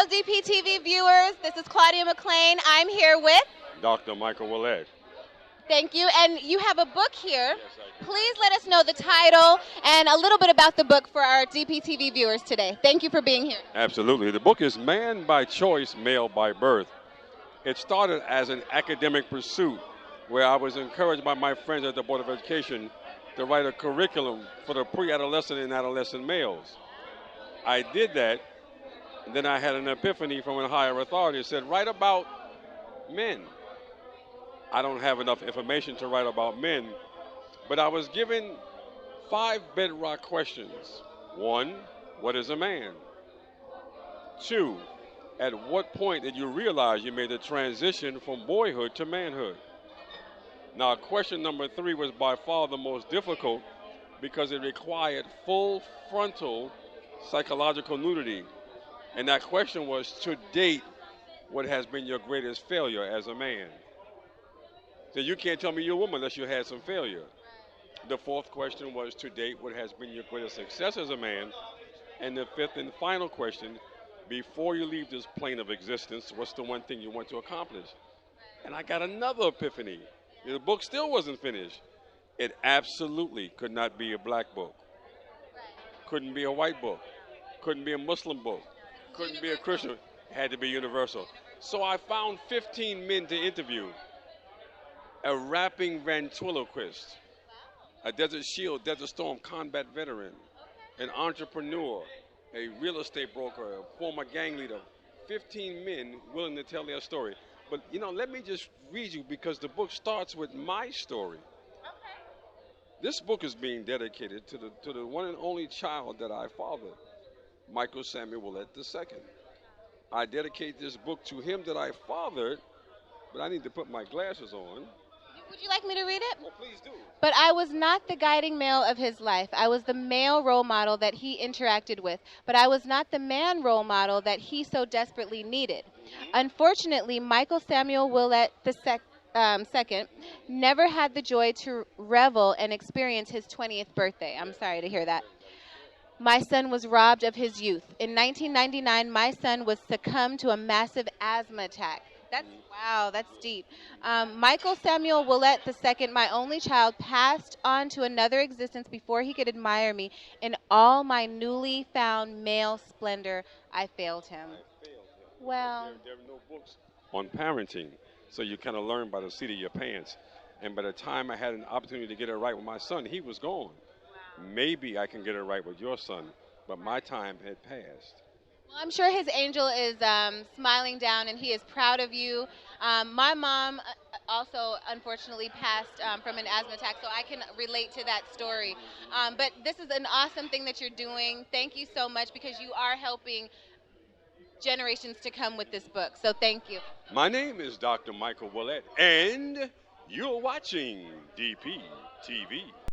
Hello, DPTV viewers. This is Claudia McLain. I'm here with... Dr. Michael Willett. Thank you. And you have a book here. Yes, I do. Please let us know the title and a little bit about the book for our DPTV viewers today. Thank you for being here. Absolutely. The book is Man by Choice, Male by Birth. It started as an academic pursuit where I was encouraged by my friends at the Board of Education to write a curriculum for the pre-adolescent and adolescent males. I did that, and then I had an epiphany from a higher authority that said, write about men. I don't have enough information to write about men, but I was given 5 bedrock questions. 1, what is a man? 2, at what point did you realize you made the transition from boyhood to manhood? Now, question number 3 was by far the most difficult because it required full frontal psychological nudity. And that question was, to date, what has been your greatest failure as a man? So you can't tell me you're a woman unless you had some failure. The 4th question was, to date, what has been your greatest success as a man? And the 5th and final question, before you leave this plane of existence, what's the one thing you want to accomplish? And I got another epiphany. The book still wasn't finished. It absolutely could not be a black book. Couldn't be a white book. Couldn't be a Muslim book. Couldn't be a Christian. It had to be universal. So I found 15 men to interview. A rapping ventriloquist, a Desert Shield, Desert Storm combat veteran, an entrepreneur, a real estate broker, a former gang leader. 15 men willing to tell their story. But, let me just read you because the book starts with my story. This book is being dedicated to the one and only child that I fathered, Michael Samuel Willett II. I dedicate this book to him that I fathered, but I need to put my glasses on. Would you like me to read it? Well, please do. But I was not the guiding male of his life. I was the male role model that he interacted with. But I was not the man role model that he so desperately needed. Unfortunately, Michael Samuel Willett II never had the joy to revel and experience his 20th birthday. I'm sorry to hear that. My son was robbed of his youth. In 1999, my son was succumbed to a massive asthma attack. That's deep. Michael Samuel Willett II, my only child, passed on to another existence before he could admire me. In all my newly found male splendor, I failed him. Well, there are no books on parenting, so you kind of learn by the seat of your pants. And by the time I had an opportunity to get it right with my son, he was gone. Maybe I can get it right with your son, but my time had passed. Well, I'm sure his angel is smiling down, and he is proud of you. My mom also, unfortunately, passed from an asthma attack, so I can relate to that story. But this is an awesome thing that you're doing. Thank you so much because you are helping generations to come with this book. So thank you. My name is Dr. Michael Willett, and you're watching DPTV.